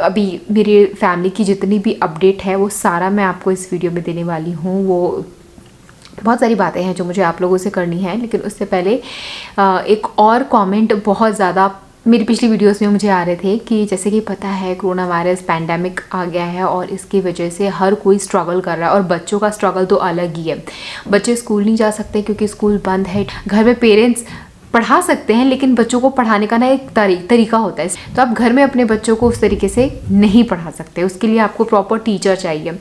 अभी मेरी फैमिली की जितनी भी अपडेट है वो सारा मैं आपको इस वीडियो में देने वाली हूँ। वो बहुत सारी बातें हैं जो मुझे आप लोगों से करनी है, लेकिन उससे पहले एक और कमेंट बहुत ज़्यादा मेरी पिछली वीडियोस में मुझे आ रहे थे कि जैसे कि पता है कोरोना वायरस पैंडेमिक आ गया है और इसकी वजह से हर कोई स्ट्रगल कर रहा है और बच्चों का स्ट्रगल तो अलग ही है। बच्चे स्कूल नहीं जा सकते क्योंकि स्कूल बंद है। घर में पेरेंट्स पढ़ा सकते हैं लेकिन बच्चों को पढ़ाने का ना एक तरीका होता है, तो आप घर में अपने बच्चों को उस तरीके से नहीं पढ़ा सकते। उसके लिए आपको प्रॉपर टीचर चाहिए।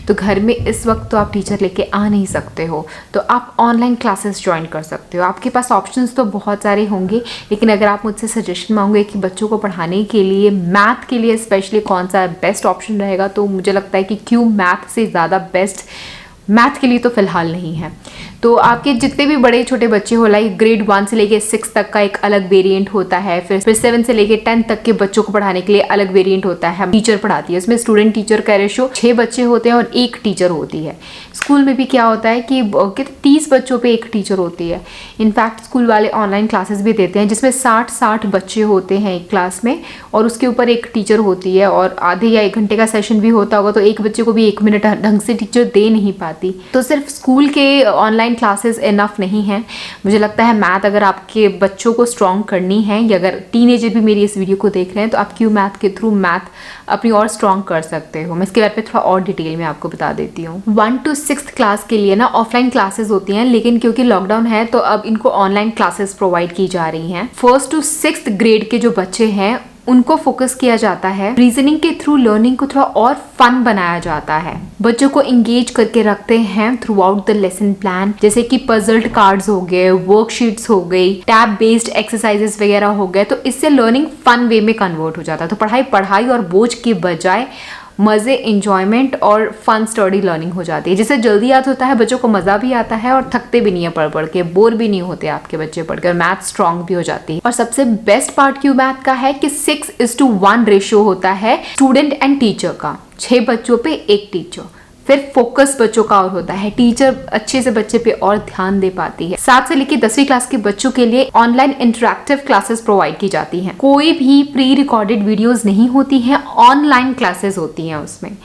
तो घर में इस वक्त तो आप टीचर लेके आ नहीं सकते हो, तो आप ऑनलाइन क्लासेस ज्वाइन कर सकते हो। आपके पास ऑप्शंस तो बहुत सारे होंगे, लेकिन अगर आप मुझसे सजेशन मांगोगे कि बच्चों को पढ़ाने के लिए मैथ के लिए स्पेशली कौन सा बेस्ट ऑप्शन रहेगा, तो मुझे लगता है कि क्यों मैथ से ज़्यादा बेस्ट मैथ के लिए तो फ़िलहाल नहीं है। तो आपके जितने भी बड़े छोटे बच्चे हो, लाइक ग्रेड 1 से लेके 6 तक का एक अलग वेरिएंट होता है, फिर 7 से लेके 10 तक के बच्चों को पढ़ाने के लिए अलग वेरिएंट होता है। टीचर पढ़ाती है, उसमें स्टूडेंट टीचर का रेशो 6 बच्चे होते हैं और 1 टीचर होती है। स्कूल में भी क्या होता है कि 30 बच्चों पे 1 टीचर होती है। इनफैक्ट स्कूल वाले ऑनलाइन क्लासेस भी देते हैं जिसमें 60 बच्चे होते हैं एक क्लास में और उसके ऊपर 1 टीचर होती है, और आधे या 1 घंटे का सेशन भी होता होगा तो एक बच्चे को भी 1 मिनट ढंग से टीचर दे नहीं पाती। तो सिर्फ स्कूल के ऑनलाइन क्लासेस इनफ नहीं है। मुझे लगता है मैथ अगर आपके बच्चों को स्ट्रॉन्ग करनी है, या अगर टीनेजर भी मेरी इस वीडियो को देख रहे हैं, तो आप क्यू मैथ के थ्रू मैथ अपनी और स्ट्रॉन्ग कर सकते हो। मैं इसके बारे में थोड़ा और डिटेल में आपको बता देती हूँ। 1 to 6th क्लास के लिए ना ऑफलाइन क्लासेस होती हैं, लेकिन क्योंकि लॉकडाउन है तो अब इनको ऑनलाइन क्लासेस प्रोवाइड की जा रही हैं। 1st to 6th ग्रेड के जो बच्चे हैं उनको फोकस किया जाता है। रीजनिंग के थ्रू लर्निंग को थोड़ा और फन बनाया जाता है। बच्चों को एंगेज करके रखते हैं through out the lesson plan, जैसे कि पजल्ड कार्ड्स हो गए, वर्कशीट्स हो गई, टैब बेस्ड एक्सरसाइजेस वगैरह हो गए। तो इससे लर्निंग फन वे में कन्वर्ट हो जाता है। तो पढ़ाई और बोझ के बजाय मज़े, इंजॉयमेंट और फन स्टडी लर्निंग हो जाती है, जिससे जल्दी याद होता है, बच्चों को मज़ा भी आता है और थकते भी नहीं है पढ़ के, बोर भी नहीं होते आपके बच्चे पढ़कर, मैथ स्ट्रॉन्ग भी हो जाती है। और सबसे बेस्ट पार्ट क्यू मैथ का है कि 6:1 रेशियो होता है स्टूडेंट एंड टीचर का, 6 बच्चों पे 1 टीचर। फिर फोकस बच्चों का और होता है, टीचर अच्छे से बच्चे पे और ध्यान दे पाती है। 7 से लेकर 10वीं क्लास के बच्चों के लिए ऑनलाइन इंटरैक्टिव क्लासेस प्रोवाइड की जाती हैं। कोई भी प्री रिकॉर्डेड वीडियोस नहीं होती हैं, ऑनलाइन क्लासेस होती हैं उसमें।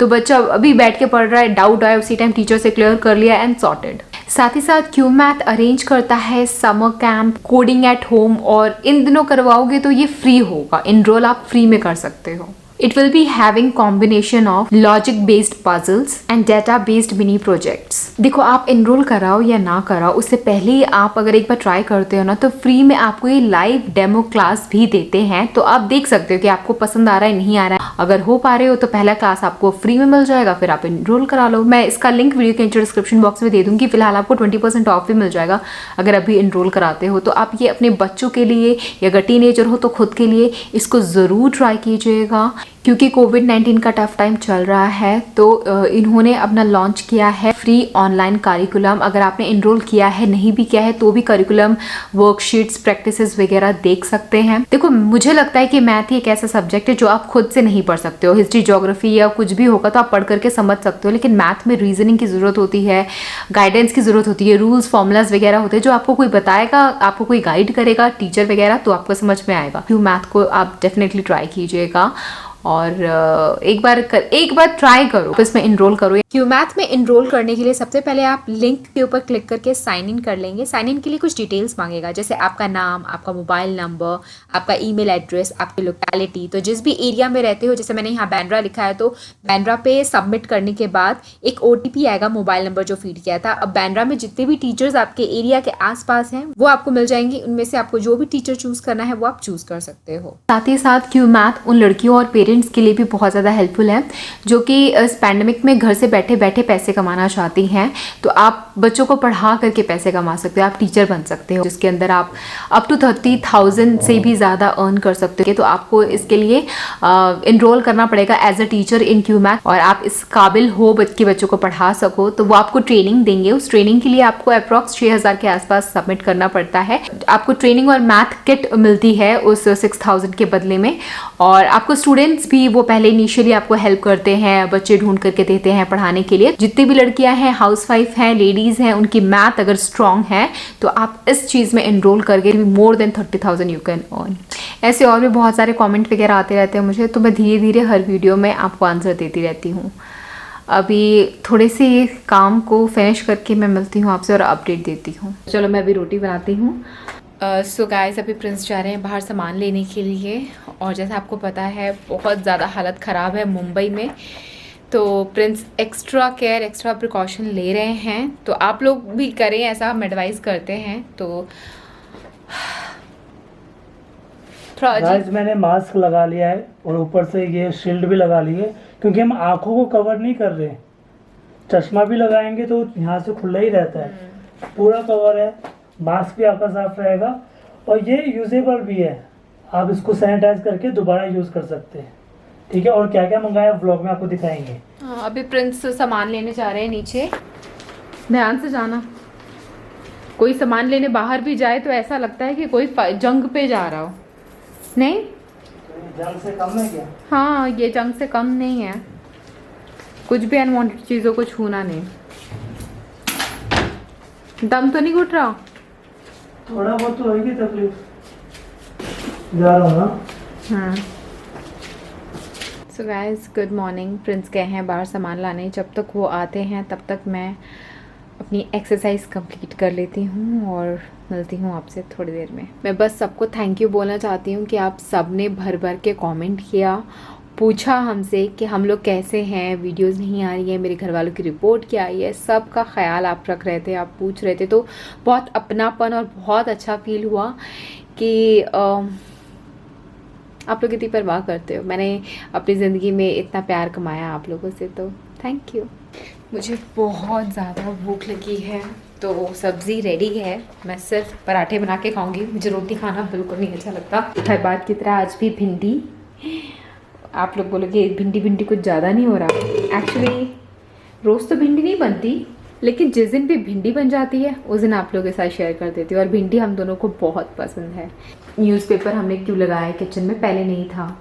तो बच्चा अभी बैठ के पढ़ रहा है, डाउट आया उसी टाइम टीचर से क्लियर कर लिया एंड सॉर्टेड। साथ ही साथ क्यू मैथ अरेंज करता है summer camp, coding at home, और इन दिनों करवाओगे तो ये फ्री होगा। इनरोल आप फ्री में कर सकते हो। It will be having combination of logic based puzzles and data based mini projects। देखो आप इनरोल कराओ या ना कराओ, उससे पहले ही आप अगर एक बार ट्राई करते हो ना, तो फ्री में आपको ये लाइव डेमो क्लास भी देते हैं। तो आप देख सकते हो कि आपको पसंद आ रहा है नहीं आ रहा है। अगर हो पा रहे हो तो पहला क्लास आपको फ्री में मिल जाएगा, फिर आप इनरोल करा लो। मैं इसका लिंक वीडियो के नीचे डिस्क्रिप्शन बॉक्स में दे दूंगी। फिलहाल आपको 20% ऑफ भी मिल जाएगा अगर अभी इनरोल कराते हो। तो आप ये अपने बच्चों के लिए या अगर टीनेजर हो तो खुद के लिए इसको ज़रूर ट्राई कीजिएगा, क्योंकि कोविड-19 का टफ टाइम चल रहा है। तो इन्होंने अपना लॉन्च किया है फ्री ऑनलाइन करिकुलम। अगर आपने इनरोल किया है, नहीं भी किया है, तो भी करिकुलम, वर्कशीट्स, प्रैक्टिसेस वगैरह देख सकते हैं। देखो मुझे लगता है कि मैथ ही एक ऐसा सब्जेक्ट है जो आप खुद से नहीं पढ़ सकते हो। हिस्ट्री, ज्योग्राफी या कुछ भी होगा तो आप पढ़ करके समझ सकते हो, लेकिन मैथ में रीजनिंग की ज़रूरत होती है, गाइडेंस की ज़रूरत होती है, रूल्स फॉर्मूलाज वगैरह होते हैं जो आपको कोई बताएगा, आपको कोई गाइड करेगा, टीचर वगैरह, तो आपको समझ में आएगा। क्यों मैथ को आप डेफिनेटली ट्राई कीजिएगा और एक बार ट्राई करो, इसमें इनरोल करो। क्यू मैथ में इनरोल करने के लिए सबसे पहले आप लिंक के ऊपर क्लिक करके साइन इन कर लेंगे। साइन इन के लिए कुछ डिटेल्स मांगेगा, जैसे आपका नाम, आपका मोबाइल नंबर, आपका ईमेल एड्रेस, आपकी लोकेलिटी। तो जिस भी एरिया में रहते हो, जैसे मैंने यहाँ बैंड्रा लिखा है, तो बैंड्रा पे सबमिट करने के बाद एक OTP आएगा, मोबाइल नंबर जो फीड किया था। अब बैंड्रा में जितने भी टीचर्स आपके एरिया के आसपास हैं वो आपको मिल जाएंगी। उनमें से आपको जो भी टीचर चूज करना है वो आप चूज कर सकते हो। साथ ही साथ क्यू मैथ उन लड़कियों और पेरेंट्स के लिए भी बहुत ज़्यादा हेल्पफुल है जो कि इस पैंडेमिक में घर से बैठे बैठे पैसे कमाना चाहती हैं। तो आप बच्चों को पढ़ा करके पैसे कमा सकते हो, आप टीचर बन सकते हो, जिसके अंदर आप अप टू 30,000 से भी ज़्यादा अर्न कर सकते हो। तो आपको इसके लिए इनरोल करना पड़ेगा as a teacher in Cuemath, और आप इस काबिल हो के बच्चों को पढ़ा सको तो वो आपको ट्रेनिंग देंगे। उस ट्रेनिंग के लिए आपको अप्रॉक्स 6,000 के आसपास सबमिट करना पड़ता है। आपको ट्रेनिंग और मैथ किट मिलती है उस 6,000 के बदले में, और आपको स्टूडेंट्स भी वो पहले इनिशियली आपको हेल्प करते हैं, बच्चे ढूंढ करके देते हैं पढ़ाने के लिए। जितनी भी लड़कियां हैं, हाउसवाइफ हैं, लेडीज हैं, उनकी मैथ अगर स्ट्रांग है तो आप इस चीज में एनरोल करके more than 30,000 you can earn. ऐसे और भी बहुत सारे कमेंट वगैरह आते रहते हैं मुझे, तो मैं धीरे धीरे हर वीडियो में आपको आंसर देती रहती हूँ। अभी थोड़े से ये काम को फिनिश करके मैं मिलती हूँ आपसे और अपडेट देती हूँ। चलो मैं अभी रोटी बनाती हूँ। सो गाइस, अभी प्रिंस जा रहे हैं बाहर सामान लेने के लिए, और जैसा आपको पता है बहुत ज़्यादा हालत ख़राब है मुंबई में, तो Prince extra care, extra precaution ले रहे हैं। तो आप लोग भी करें ऐसा, हम एडवाइस करते हैं। तो गाइस मैंने मास्क लगा लिया है और ऊपर से ये शील्ड भी लगा ली है, क्योंकि हम आंखों को कवर नहीं कर रहे। चश्मा भी लगाएंगे तो यहाँ से खुला ही रहता है, पूरा कवर है। मास्क भी आपका साफ रहेगा और ये यूजेबल भी है, आप इसको सैनिटाइज करके दोबारा यूज कर सकते हैं। ठीक है, और क्या क्या मंगाया व्लॉग में आपको दिखाएंगे। अभी प्रिंस सामान लेने जा रहे हैं नीचे। ध्यान से जाना, कोई सामान लेने बाहर भी जाए तो ऐसा लगता है कि कोई जंग पे जा रहा हो। नहीं, जंग से कम है क्या? हाँ, ये जंग से कम नहीं है। कुछ भी अनवांटेड चीज़ों को छूना नहीं। दम तो नहीं घुट रहा? थोड़ा बहुत तो होगी तकलीफ, जा रहा हूँ ना। So guys, good morning. Prince गए हैं बाहर सामान लाने, जब तक वो आते हैं तब तक मैं अपनी एक्सरसाइज कंप्लीट कर लेती हूँ और मिलती हूँ आपसे थोड़ी देर में। मैं बस सबको थैंक यू बोलना चाहती हूँ कि आप सब ने भर भर के कमेंट किया, पूछा हमसे कि हम लोग कैसे हैं, वीडियोस नहीं आ रही है, मेरे घर वालों की रिपोर्ट क्या आई है, सब का ख्याल आप रख रहे थे, आप पूछ रहे थे। तो बहुत अपनापन और बहुत अच्छा फील हुआ कि आप लोग इतनी परवाह करते हो। मैंने अपनी ज़िंदगी में इतना प्यार कमाया आप लोगों से, तो थैंक यू। मुझे बहुत ज़्यादा भूख लगी है, तो सब्ज़ी रेडी है। मैं सिर्फ पराठे बना के खाऊंगी, मुझे रोटी खाना बिल्कुल नहीं अच्छा लगता। हर बात की तरह आज भी भिंडी। आप लोग बोलोगे भिंडी भिंडी कुछ ज़्यादा नहीं हो रहा। एक्चुअली रोज़ तो भिंडी नहीं बनती, लेकिन जिस दिन भी भिंडी बन जाती है उस दिन आप लोगों के साथ शेयर कर देती हूँ। और भिंडी हम दोनों को बहुत पसंद है। न्यूज़पेपर हमने क्यों लगाया है किचन में, पहले नहीं था,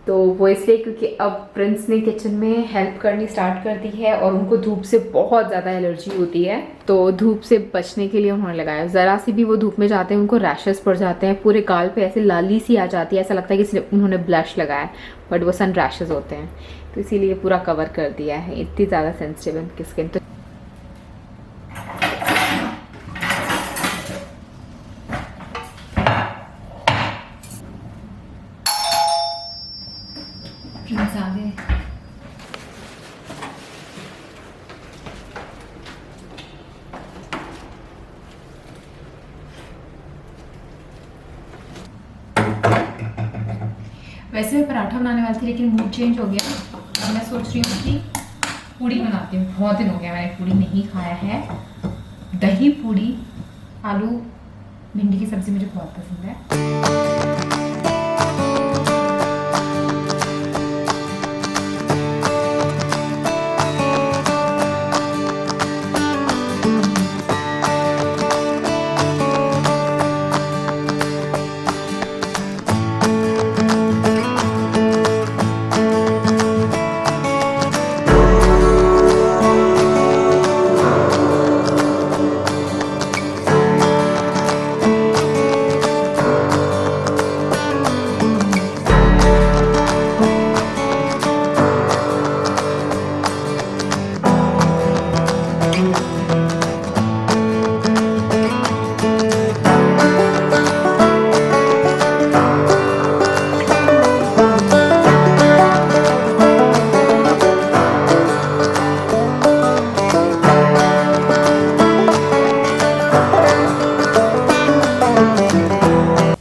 तो वो इसलिए क्योंकि अब प्रिंस ने किचन में हेल्प करनी स्टार्ट कर दी है और उनको धूप से बहुत ज़्यादा एलर्जी होती है, तो धूप से बचने के लिए उन्होंने लगाया। ज़रा सी भी वो धूप में जाते हैं उनको रैशेस पड़ जाते हैं, पूरे गाल पे ऐसे लाली सी आ जाती है, ऐसा लगता है कि उन्होंने ब्लश लगाया, बट वो सन रैशेस होते हैं, तो इसीलिए पूरा कवर कर दिया है। इतनी ज़्यादा सेंसिटिव है उनकी स्किन। तो प्रिंस आ गए। वैसे मैं पराठा बनाने वाली थी, लेकिन मूड चेंज हो गया। अब मैं सोच रही हूँ कि पूड़ी बनाती हूँ। बहुत दिन हो गया मैंने पूड़ी नहीं खाया है। दही पूड़ी, आलू भिंडी की सब्ज़ी मुझे बहुत पसंद है।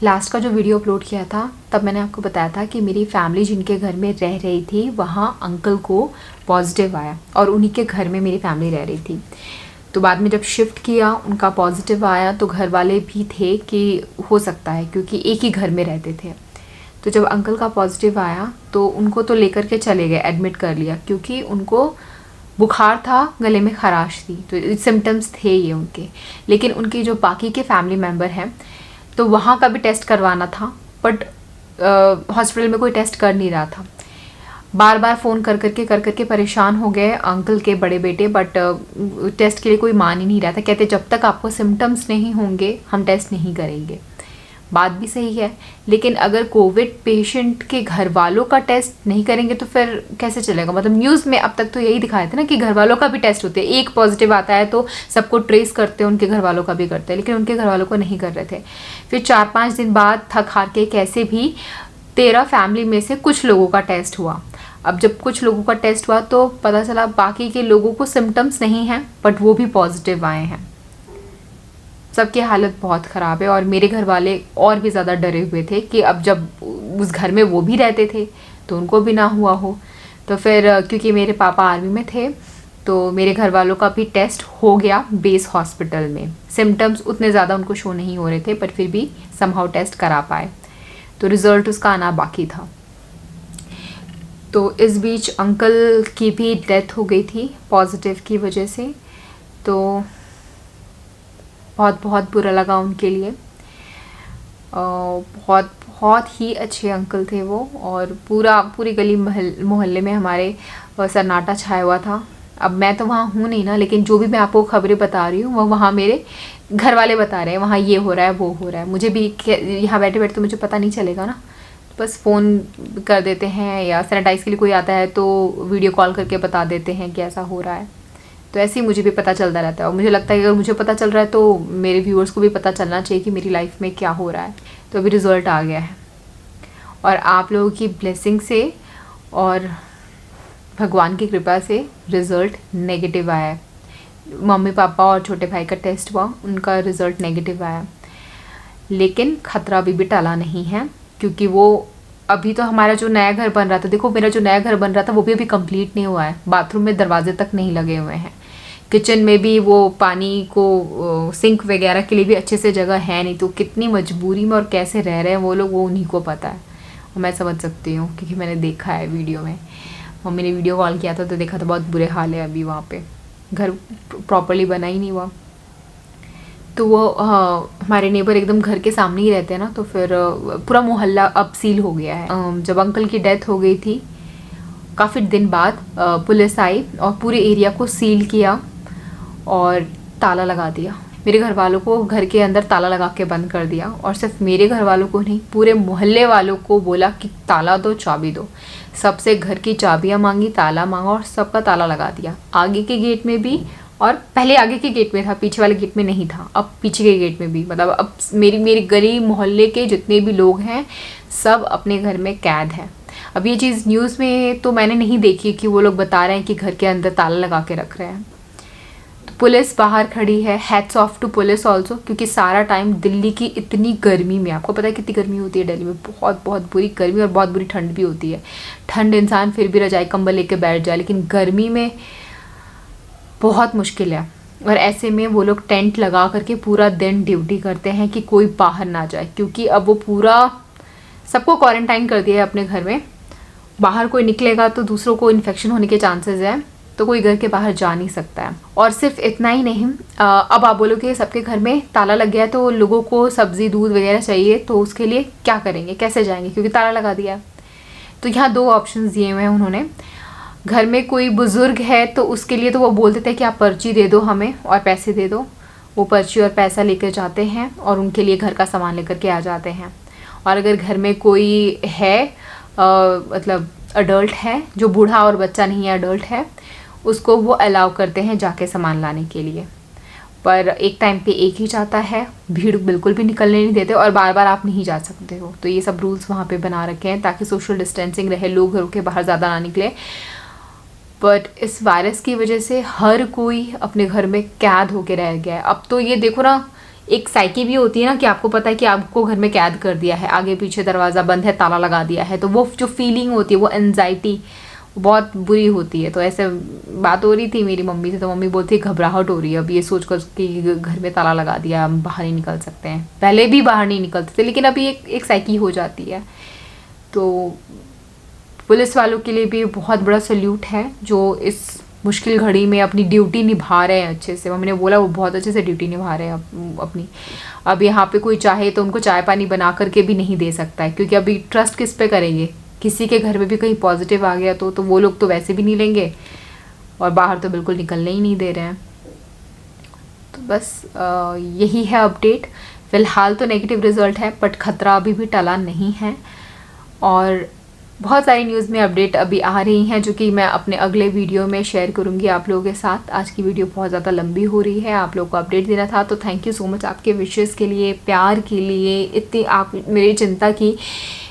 लास्ट का जो वीडियो अपलोड किया था तब मैंने आपको बताया था कि मेरी फैमिली जिनके घर में रह रही थी वहाँ अंकल को पॉजिटिव आया और उन्हीं के घर में मेरी फैमिली रह रही थी। तो बाद में जब शिफ्ट किया उनका पॉजिटिव आया, तो घर वाले भी थे कि हो सकता है, क्योंकि एक ही घर में रहते थे। तो जब अंकल का पॉजिटिव आया तो उनको तो लेकर के चले गए, एडमिट कर लिया, क्योंकि उनको बुखार था, गले में खराश थी, तो सिम्टम्स थे ये उनके। लेकिन उनके जो बाकी के फैमिली मेम्बर हैं तो वहाँ का भी टेस्ट करवाना था, बट हॉस्पिटल में कोई टेस्ट कर नहीं रहा था। बार बार फ़ोन कर करके परेशान हो गए अंकल के बड़े बेटे, बट टेस्ट के लिए कोई मान ही नहीं रहा था। कहते जब तक आपको सिम्टम्स नहीं होंगे हम टेस्ट नहीं करेंगे। बात भी सही है, लेकिन अगर कोविड पेशेंट के घर वालों का टेस्ट नहीं करेंगे तो फिर कैसे चलेगा। मतलब न्यूज़ में अब तक तो यही दिखाया था ना कि घर वालों का भी टेस्ट होते हैं, एक पॉजिटिव आता है तो सबको ट्रेस करते हैं, उनके घर वालों का भी करते हैं, लेकिन उनके घर वालों को नहीं कर रहे थे। फिर 4-5 दिन बाद थक हार के कैसे भी 13 फैमिली में से कुछ लोगों का टेस्ट हुआ। अब जब कुछ लोगों का टेस्ट हुआ तो पता चला बाकी के लोगों को सिम्टम्स नहीं हैं, बट वो भी पॉजिटिव आए हैं। सबकी हालत बहुत ख़राब है और मेरे घर वाले और भी ज़्यादा डरे हुए थे कि अब जब उस घर में वो भी रहते थे तो उनको भी ना हुआ हो। तो फिर क्योंकि मेरे पापा आर्मी में थे तो मेरे घर वालों का भी टेस्ट हो गया बेस हॉस्पिटल में। सिम्टम्स उतने ज़्यादा उनको शो नहीं हो रहे थे, पर फिर भी समहाउ टेस्ट करा पाए, तो रिज़ल्ट उसका आना बाकी था। तो इस बीच अंकल की भी डेथ हो गई थी पॉजिटिव की वजह से, तो बहुत बहुत बुरा लगा उनके लिए। बहुत बहुत ही अच्छे अंकल थे वो, और पूरी गली मोहल्ले में हमारे सन्नाटा छाया हुआ था। अब मैं तो वहाँ हूँ नहीं ना, लेकिन जो भी मैं आपको खबरें बता रही हूँ वो वहाँ मेरे घर वाले बता रहे हैं, वहाँ ये हो रहा है वो हो रहा है। मुझे भी यहाँ बैठे बैठे तो मुझे पता नहीं चलेगा ना, बस फ़ोन कर देते हैं या सैनिटाइज़ के लिए कोई आता है तो वीडियो कॉल करके बता देते हैं कि ऐसा हो रहा है। तो ऐसे ही मुझे भी पता चलता रहता है, और मुझे लगता है कि अगर मुझे पता चल रहा है तो मेरे व्यूअर्स को भी पता चलना चाहिए कि मेरी लाइफ में क्या हो रहा है। तो अभी रिज़ल्ट आ गया है, और आप लोगों की ब्लेसिंग से और भगवान की कृपा से रिज़ल्ट नेगेटिव आया है। मम्मी पापा और छोटे भाई का टेस्ट हुआ, उनका रिज़ल्ट नेगेटिव आया, लेकिन ख़तरा अभी भी टला नहीं है, क्योंकि वो अभी तो हमारा जो नया घर बन रहा था, देखो मेरा जो नया घर बन रहा था वो भी अभी कंप्लीट नहीं हुआ है। बाथरूम में दरवाजे तक नहीं लगे हुए हैं, किचन में भी वो पानी को सिंक वगैरह के लिए भी अच्छे से जगह है नहीं, तो कितनी मजबूरी में और कैसे रह रहे हैं वो लोग, वो उन्हीं को पता है। और मैं समझ सकती हूँ क्योंकि मैंने देखा है वीडियो में। मम्मी ने वीडियो कॉल किया था तो देखा था, बहुत बुरे हाल है अभी वहाँ पे, घर प्रॉपरली बना ही नहीं हुआ। तो वो हमारे नेबर एकदम घर के सामने ही रहते हैं ना, तो फिर पूरा मोहल्ला अब सील हो गया है। जब अंकल की डेथ हो गई थी काफ़ी दिन बाद पुलिस आई और पूरे एरिया को सील किया और ताला लगा दिया। मेरे घर वालों को घर के अंदर ताला लगा के बंद कर दिया, और सिर्फ मेरे घर वालों को नहीं, पूरे मोहल्ले वालों को बोला कि ताला दो, चाबी दो। सबसे घर की चाबियाँ मांगी, ताला मांगा, और सबका ताला लगा दिया। आगे के गेट में भी, और पहले आगे के गेट में था, पीछे वाले गेट में नहीं था, अब पीछे के गेट में भी। मतलब अब मेरी गली मोहल्ले के जितने भी लोग हैं सब अपने घर में कैद हैं। अब ये चीज़ न्यूज़ में तो मैंने नहीं देखी कि वो लोग बता रहे हैं कि घर के अंदर ताला लगा के रख रहे हैं। तो पुलिस बाहर खड़ी है, hats off to police also, क्योंकि सारा टाइम दिल्ली की इतनी गर्मी में, आपको पता है कितनी गर्मी होती है दिल्ली में, बहुत बहुत बुरी गर्मी और बहुत बुरी ठंड भी होती है। ठंड इंसान फिर भी रजाई कंबल लेके बैठ जाए, लेकिन गर्मी में बहुत मुश्किल है। और ऐसे में वो लोग टेंट लगा करके पूरा दिन ड्यूटी करते हैं कि कोई बाहर ना जाए, क्योंकि अब वो पूरा सबको क्वारंटाइन कर दिया है अपने घर में। बाहर कोई निकलेगा तो दूसरों को इन्फेक्शन होने के चांसेस हैं, तो कोई घर के बाहर जा नहीं सकता है। और सिर्फ इतना ही नहीं, अब आप बोलोगे सबके घर में ताला लग गया है तो लोगों को सब्जी दूध वगैरह चाहिए, तो उसके लिए क्या करेंगे, कैसे जाएंगे, क्योंकि ताला लगा दिया। तो यहाँ 2 ऑप्शन दिए हुए हैं उन्होंने। घर में कोई बुज़ुर्ग है तो उसके लिए तो वो बोल देते हैं कि आप पर्ची दे दो हमें और पैसे दे दो। वो पर्ची और पैसा लेकर जाते हैं और उनके लिए घर का सामान लेकर के आ जाते हैं। और अगर घर में कोई है मतलब अडल्ट है, जो बूढ़ा और बच्चा नहीं है, अडल्ट है, उसको वो अलाउ करते हैं जाके सामान लाने के लिए। पर एक टाइम पे एक ही जाता है, भीड़ बिल्कुल भी निकलने नहीं देते, और बार बार आप नहीं जा सकते हो। तो ये सब रूल्स वहाँ पे बना रखे हैं ताकि सोशल डिस्टेंसिंग रहे, लोग घरों के बाहर ज़्यादा ना निकले। बट इस वायरस की वजह से हर कोई अपने घर में कैद होके रह गया है। अब तो ये देखो ना, एक साइकी भी होती है ना कि आपको पता है कि आपको घर में कैद कर दिया है, आगे पीछे दरवाज़ा बंद है, ताला लगा दिया है, तो वो जो फीलिंग होती है, वो एनजाइटी बहुत बुरी होती है। तो ऐसे बात हो रही थी मेरी मम्मी से, तो मम्मी बोलती घबराहट हो रही है अब ये सोच कर कि घर में ताला लगा दिया, हम बाहर नहीं निकल सकते हैं। पहले भी बाहर नहीं निकलते थे, लेकिन अभी एक साइकी हो जाती है। तो पुलिस वालों के लिए भी बहुत बड़ा सल्यूट है जो इस मुश्किल घड़ी में अपनी ड्यूटी निभा रहे हैं अच्छे से। मम्मी ने बोला वो बहुत अच्छे से ड्यूटी निभा रहे हैं अपनी। अब यहाँ पे कोई चाहे तो उनको चाय पानी बना करके भी नहीं दे सकता है, क्योंकि अभी ट्रस्ट किस पे करेंगे। किसी के घर में भी कहीं पॉजिटिव आ गया तो वो लोग तो वैसे भी नहीं लेंगे, और बाहर तो बिल्कुल निकलने ही नहीं दे रहे हैं। तो बस यही है अपडेट। फ़िलहाल तो नेगेटिव रिज़ल्ट है, बट ख़तरा अभी भी टला नहीं है। और बहुत सारी न्यूज़ में अपडेट अभी आ रही हैं जो कि मैं अपने अगले वीडियो में शेयर करूंगी आप लोगों के साथ। आज की वीडियो बहुत ज़्यादा लंबी हो रही है, आप लोगों को अपडेट देना था, तो थैंक यू सो मच आपके विशेस के लिए, प्यार के लिए, इतनी आप मेरी चिंता की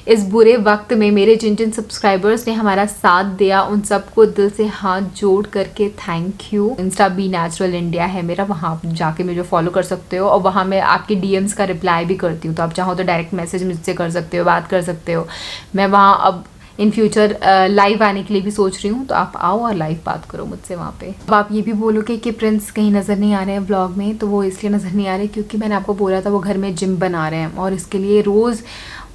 इस बुरे वक्त में। मेरे जिन जिन सब्सक्राइबर्स ने हमारा साथ दिया उन सबको दिल से हाथ जोड़ करके thank you. Insta be natural India है मेरा, वहाँ जाके मुझे फॉलो कर सकते हो और वहाँ मैं आपके DMs का रिप्लाई भी करती हूँ, तो आप चाहो तो डायरेक्ट मैसेज मुझसे कर सकते हो, बात कर सकते हो। मैं वहाँ अब इन फ्यूचर लाइव आने के लिए भी सोच रही हूँ, तो आप आओ और लाइव बात करो मुझसे वहाँ पे। अब आप ये भी बोलोगे कि प्रिंस कहीं नज़र नहीं आ रहे हैं व्लॉग में, तो वो इसलिए नज़र नहीं आ रहे क्योंकि मैंने आपको बोला था वो घर में जिम बना रहे हैं और इसके लिए रोज़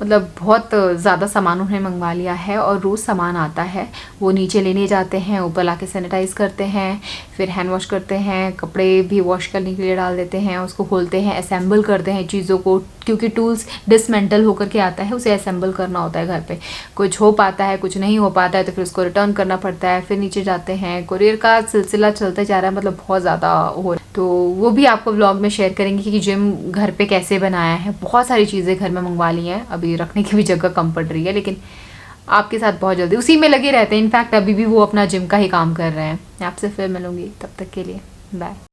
मतलब बहुत ज़्यादा सामान उन्होंने मंगवा लिया है और रोज़ सामान आता है, वो नीचे लेने जाते हैं, ऊपर लाके सैनिटाइज़ करते हैं, फिर हैंड वॉश करते हैं, कपड़े भी वॉश करने के लिए डाल देते हैं, उसको खोलते हैं, असेंबल करते हैं चीज़ों को, क्योंकि टूल्स डिसमेंटल होकर के आता है, उसे असेंबल करना होता है घर पे। कुछ हो पाता है, कुछ नहीं हो पाता है, तो फिर उसको रिटर्न करना पड़ता है, फिर नीचे जाते हैं। कुरियर का सिलसिला चलते जा रहा है, मतलब बहुत ज़्यादा हो रहा है, तो वो भी आपको व्लॉग में शेयर करेंगे कि जिम घर पे कैसे बनाया है। बहुत सारी चीज़ें घर में मंगवा ली हैं, अभी रखने की भी जगह कम पड़ रही है, लेकिन आपके साथ बहुत जल्दी उसी में लगे रहते हैं। इनफैक्ट अभी भी वो अपना जिम का ही काम कर रहे हैं। मैं आपसे फिर मिलूंगी, तब तक के लिए बाय।